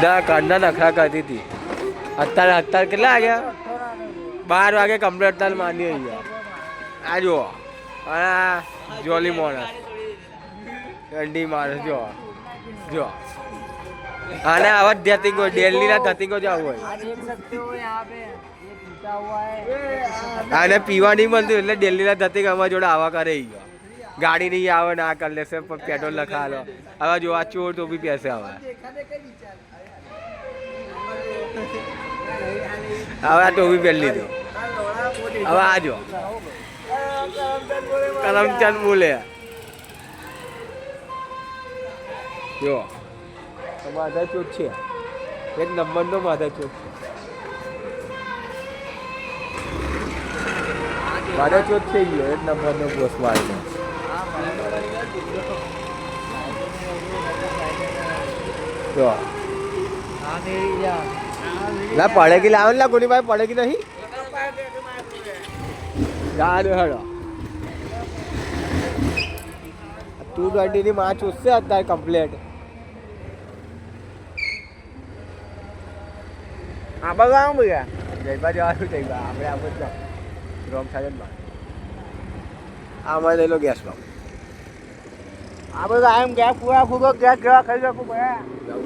ના કાંડા નખરા કરતી હતી. અત્યારે કેટલા વાગ્યા? 12 વાગે કમ્પ્લીટ તાલ માંડી ગયા. આ જુઓ આ જોલી માણસ ઠંડી માણસ જો જો આને આવા ધતિંગો દિલ્હીના ધતિંગો જવું હોય આને પીવા નહીં મળતું એટલે દિલ્હીના ધતિંગ અમારા જોડે આવા કરે ગાડી નહીં આવે ના કરી લેશે પણ પેટ્રોલ લખાલો હવે જો આ ચોર તો બી પૈસે આવે હવે આ ટોપી પહેરી લીધી હવે આ જો કરમચંદ બોલે જો માધા ચોક છે એક નંબરનો માધા ચોક માધા ચોક છે એક નંબરનો બોસ મારનો જો ના પડેગી લાવે લા કોની ભાઈ પડેગી નહીં ગાડો હેડો તું ગાડીની માં ચૂસશે અત્યારે કમ્પ્લેટ આ બધા આમ ગયા જયબા જવાનું જયબા આપણે આમ જ રોંગ સાઈડ માં આમાં લઈ લો ગેસ લો આ બધા એમ ગેસ પૂરા ફૂગો ગેસ જેવા ખાઈ શકું ભાઈ